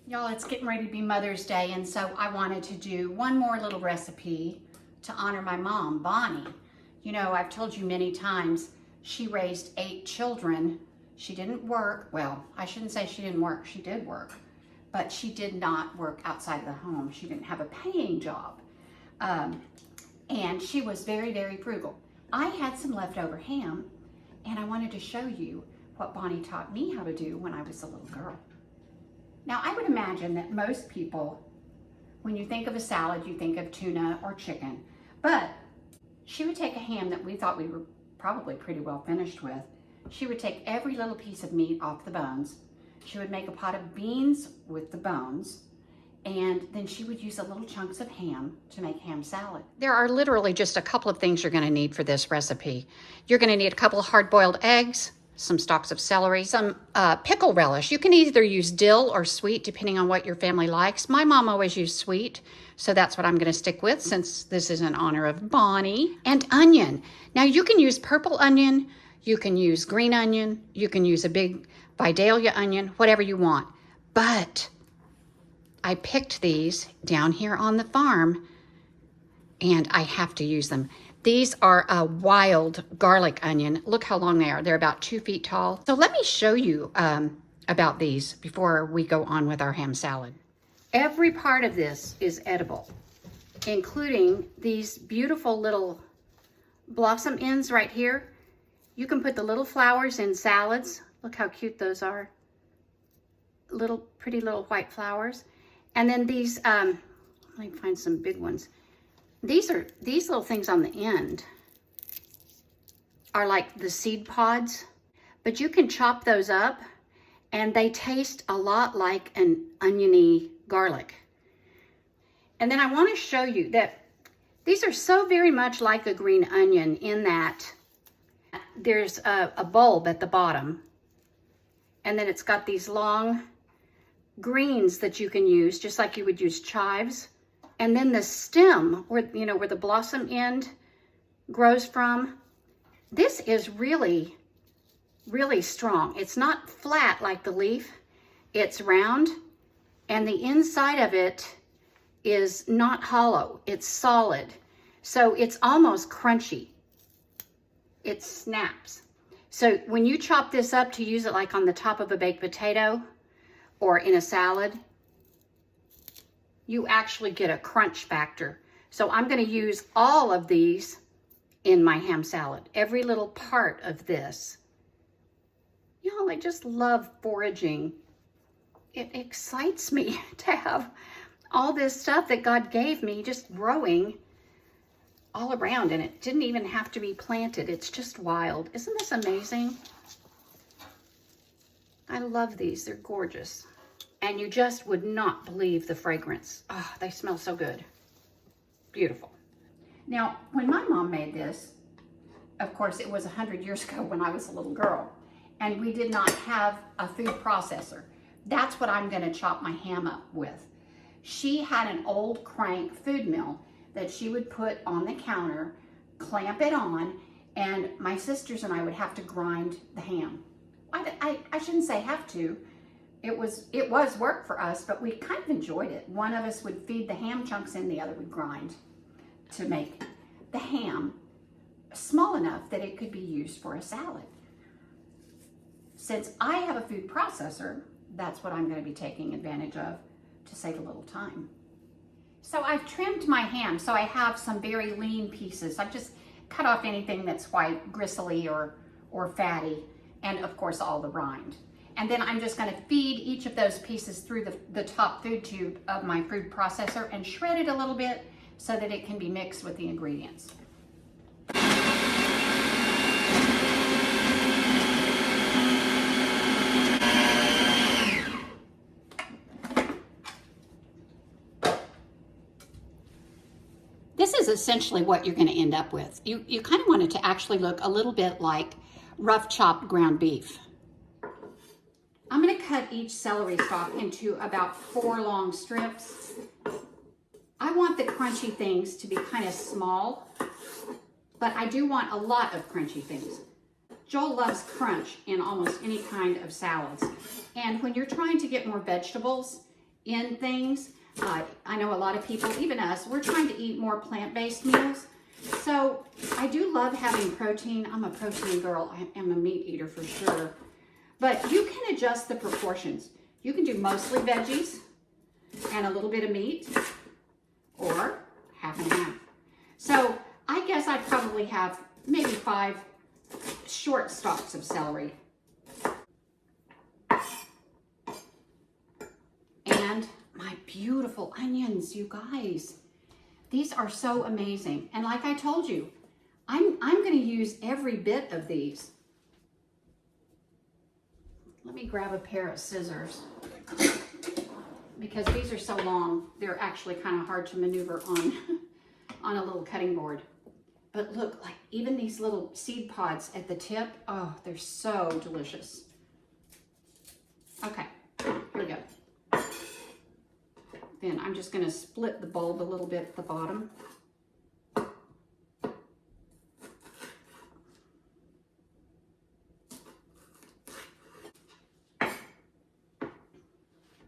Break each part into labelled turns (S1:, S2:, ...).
S1: Y'all, it's getting ready to be Mother's Day, and so I wanted to do one more little recipe to honor my mom, Bonnie. You know, I've told you many times, she raised 8 children. She didn't work. Well, I shouldn't say she didn't work. She did work, but she did not work outside of the home. She didn't have a paying job, and she was very, very frugal. I had some leftover ham, and I wanted to show you what Bonnie taught me how to do when I was a little girl. Now, I would imagine that most people, when you think of a salad, you think of tuna or chicken, but she would take a ham that we thought we were probably pretty well finished with. She would take every little piece of meat off the bones. She would make a pot of beans with the bones, and then she would use a little chunks of ham to make ham salad. There are literally just a couple of things you're going to need for this recipe. You're going to need a couple of hard-boiled eggs, some stalks of celery, some pickle relish. You can either use dill or sweet, depending on what your family likes. My mom always used sweet, so that's what I'm going to stick with since this is in honor of Bonnie. And onion. Now, you can use purple onion, you can use green onion, you can use a big Vidalia onion, whatever you want. But I picked these down here on the farm, and I have to use them. These are a wild garlic onion. Look how long they are. They're about 2 feet tall. So let me show you about these before we go on with our ham salad. Every part of this is edible, including these beautiful little blossom ends right here. You can put the little flowers in salads. Look how cute those are. Pretty little white flowers. And then these, let me find some big ones. These little things on the end are like the seed pods, but you can chop those up and they taste a lot like an oniony garlic. And then I want to show you that these are so very much like a green onion in that there's a bulb at the bottom, and then it's got these long greens that you can use just like you would use chives. And then the stem, where the blossom end grows from, this is really, really strong. It's not flat like the leaf. It's round, and the inside of it is not hollow. It's solid. So it's almost crunchy. It snaps. So when you chop this up to use it like on the top of a baked potato or in a salad, you actually get a crunch factor. So I'm going to use all of these in my ham salad, every little part of this. Y'all, I just love foraging. It excites me to have all this stuff that God gave me just growing all around, and it didn't even have to be planted. It's just wild. Isn't this amazing? I love these. They're gorgeous. And you just would not believe the fragrance. Oh, they smell so good. Beautiful. Now, when my mom made this, of course, it was 100 years ago when I was a little girl, and we did not have a food processor. That's what I'm going to chop my ham up with. She had an old crank food mill that she would put on the counter, clamp it on, and my sisters and I would have to grind the ham. I shouldn't say have to. It was work for us, but we kind of enjoyed it. One of us would feed the ham chunks in, the other would grind to make the ham small enough that it could be used for a salad. Since I have a food processor, that's what I'm going to be taking advantage of to save a little time. So I've trimmed my ham, so I have some very lean pieces. I've just cut off anything that's white, gristly, or fatty, and of course all the rind. And then I'm just going to feed each of those pieces through the top food tube of my food processor and shred it a little bit so that it can be mixed with the ingredients. This is essentially what you're going to end up with. You kind of want it to actually look a little bit like rough chopped ground beef. I'm going to cut each celery stalk into about 4 long strips. I want the crunchy things to be kind of small, but I do want a lot of crunchy things. Joel loves crunch in almost any kind of salads. And when you're trying to get more vegetables in things. I know a lot of people, even us, we're trying to eat more plant-based meals. So I do love having protein. I'm a protein girl. I am a meat eater for sure. But you can adjust the proportions. You can do mostly veggies and a little bit of meat, or half and half. So I guess I'd probably have maybe 5 short stalks of celery. And my beautiful onions, you guys. These are so amazing. And like I told you, I'm going to use every bit of these. Let me grab a pair of scissors because these are so long. They're actually kind of hard to maneuver on a little cutting board. But look, like even these little seed pods at the tip, oh, they're so delicious. Okay, here we go. Then I'm just going to split the bulb a little bit at the bottom.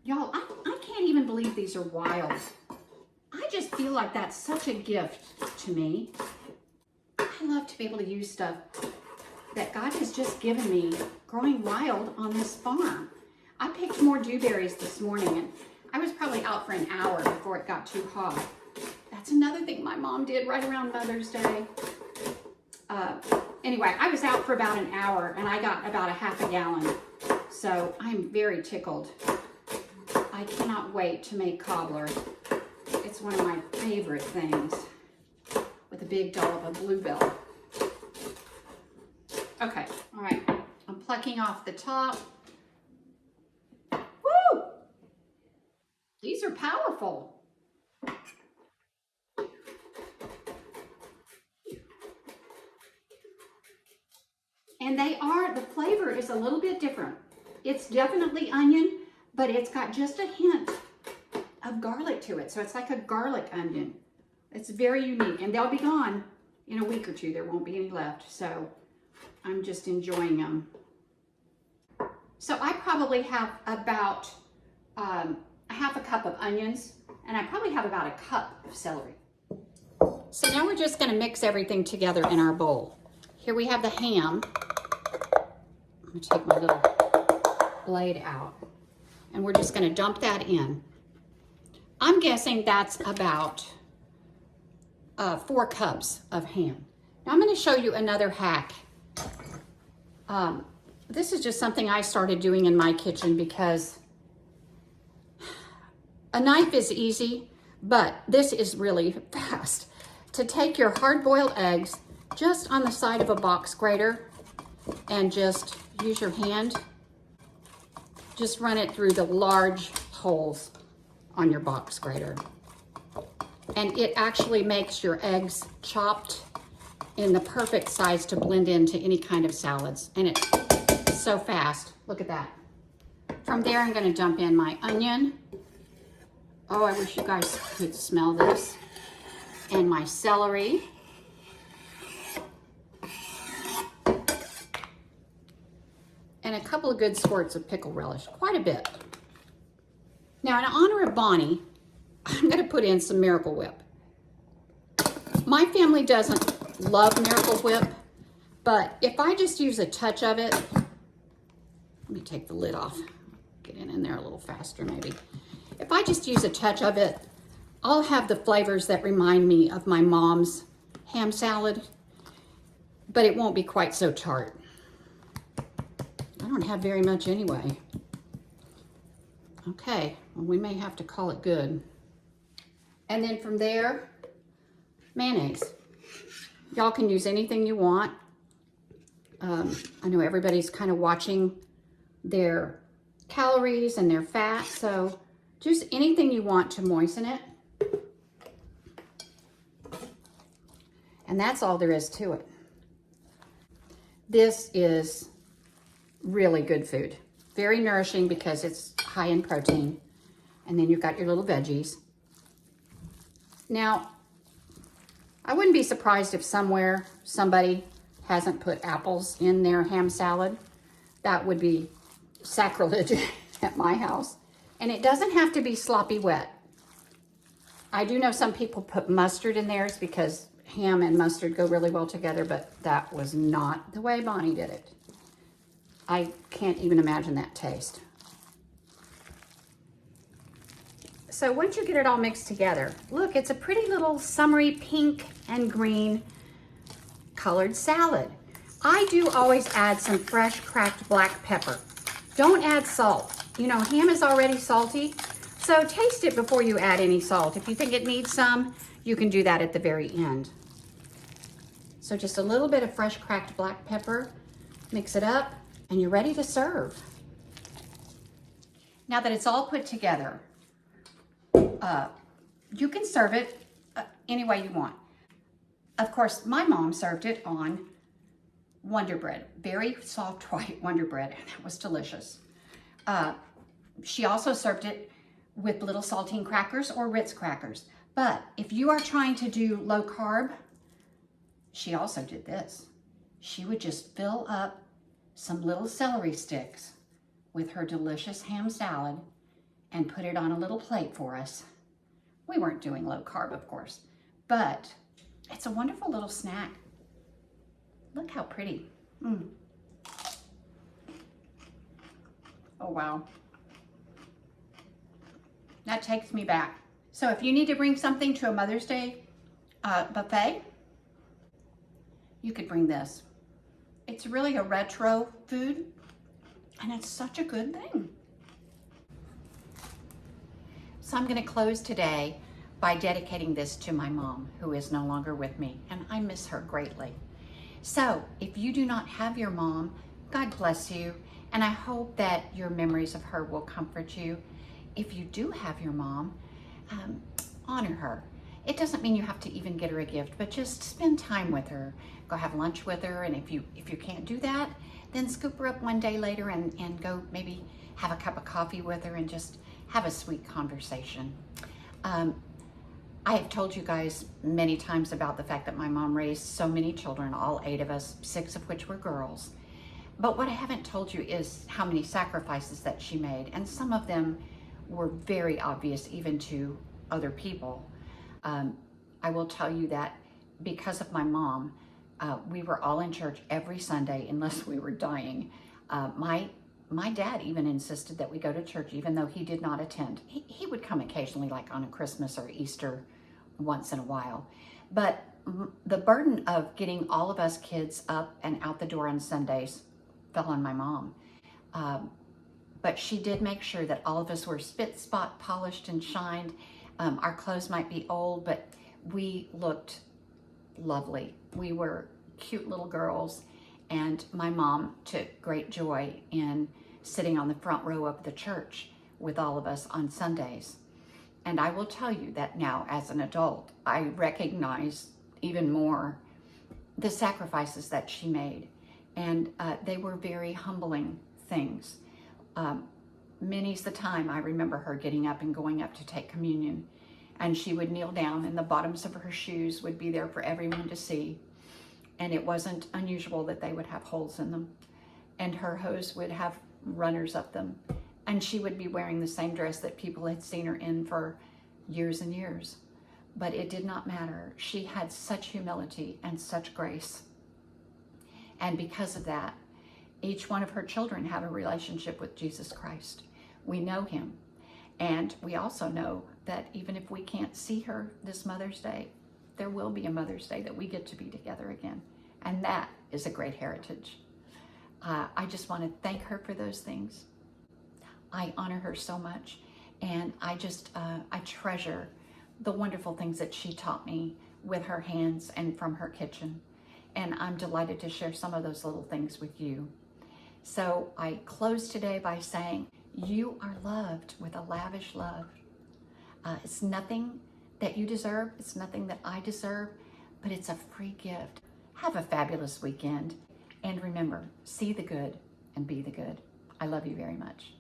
S1: Y'all, I can't even believe these are wild. I just feel like that's such a gift to me. I love to be able to use stuff that God has just given me growing wild on this farm. I picked more dewberries this morning, and I was probably out for an hour before it got too hot. That's another thing my mom did right around Mother's Day. Anyway, I was out for about an hour, and I got about a half a gallon. So I'm very tickled. I cannot wait to make cobbler. It's one of my favorite things, with a big dollop of bluebell. Okay, all right. I'm plucking off the top. Woo! These are powerful. And the flavor is a little bit different. It's definitely onion, but it's got just a hint of garlic to it. So it's like a garlic onion. It's very unique, and they'll be gone in a week or two. There won't be any left, so I'm just enjoying them. So I probably have about a half a cup of onions, and I probably have about a cup of celery. So now we're just going to mix everything together in our bowl. Here we have the ham. I'm going to take my little blade out, and we're just going to dump that in. I'm guessing that's about 4 cups of ham. Now I'm going to show you another hack. This is just something I started doing in my kitchen because a knife is easy, but this is really fast. To take your hard-boiled eggs just on the side of a box grater and just use your hand. Just run it through the large holes on your box grater. And it actually makes your eggs chopped in the perfect size to blend into any kind of salads. And it's so fast. Look at that. From there, I'm going to dump in my onion. Oh, I wish you guys could smell this. And my celery. And a couple of good squirts of pickle relish. Quite a bit. Now, in honor of Bonnie, I'm going to put in some Miracle Whip. My family doesn't love Miracle Whip, but if I just use a touch of it, let me take the lid off, get it in there a little faster maybe. If I just use a touch of it, I'll have the flavors that remind me of my mom's ham salad, but it won't be quite so tart. I don't have very much anyway. Okay, well, we may have to call it good. And then from there, mayonnaise. Y'all can use anything you want. I know everybody's kind of watching their calories and their fat, so just anything you want to moisten it. And that's all there is to it. This is really good food. Very nourishing because it's high in protein. And then you've got your little veggies. Now, I wouldn't be surprised if somewhere somebody hasn't put apples in their ham salad. That would be sacrilege at my house. And it doesn't have to be sloppy wet. I do know some people put mustard in theirs because ham and mustard go really well together, but that was not the way Bonnie did it. I can't even imagine that taste. So once you get it all mixed together, look, it's a pretty little summery pink and green colored salad. I do always add some fresh cracked black pepper. Don't add salt. You know, ham is already salty, so taste it before you add any salt. If you think it needs some, you can do that at the very end. So just a little bit of fresh cracked black pepper, mix it up, and you're ready to serve. Now that it's all put together, you can serve it any way you want. Of course, my mom served it on Wonder Bread, very soft white Wonder Bread, and that was delicious. She also served it with little saltine crackers or Ritz crackers. But if you are trying to do low carb, she also did this. She would just fill up some little celery sticks with her delicious ham salad and put it on a little plate for us. We weren't doing low carb, of course, but it's a wonderful little snack. Look how pretty. Oh, wow. That takes me back. So if you need to bring something to a Mother's Day buffet, you could bring this. It's really a retro food, and it's such a good thing. So I'm going to close today by dedicating this to my mom, who is no longer with me, and I miss her greatly. So if you do not have your mom, God bless you, and I hope that your memories of her will comfort you. If you do have your mom, honor her. It doesn't mean you have to even get her a gift, but just spend time with her. Go have lunch with her, and if you can't do that, then scoop her up one day later and go maybe have a cup of coffee with her and just have a sweet conversation. I have told you guys many times about the fact that my mom raised so many children, all 8 of us, 6 of which were girls. But what I haven't told you is how many sacrifices that she made, and some of them were very obvious even to other people. I will tell you that because of my mom, we were all in church every Sunday unless we were dying. My dad even insisted that we go to church even though he did not attend. He would come occasionally, like on a Christmas or Easter once in a while. But the burden of getting all of us kids up and out the door on Sundays fell on my mom. But she did make sure that all of us were spit, spot, polished, and shined. Our clothes might be old, but we looked lovely. We were cute little girls, and my mom took great joy in sitting on the front row of the church with all of us on Sundays. And I will tell you that now as an adult, I recognize even more the sacrifices that she made. And they were very humbling things. Many's the time I remember her getting up and going up to take communion, and she would kneel down and the bottoms of her shoes would be there for everyone to see. And it wasn't unusual that they would have holes in them, and her hose would have runners up them. And she would be wearing the same dress that people had seen her in for years and years. But it did not matter. She had such humility and such grace. And because of that, each one of her children have a relationship with Jesus Christ. We know him. And we also know that even if we can't see her this Mother's Day, there will be a Mother's Day that we get to be together again. And that is a great heritage. I just want to thank her for those things. I honor her so much. And I treasure the wonderful things that she taught me with her hands and from her kitchen. And I'm delighted to share some of those little things with you. So I close today by saying, you are loved with a lavish love. It's nothing that you deserve. It's nothing that I deserve, but it's a free gift. Have a fabulous weekend. And remember, see the good and be the good. I love you very much.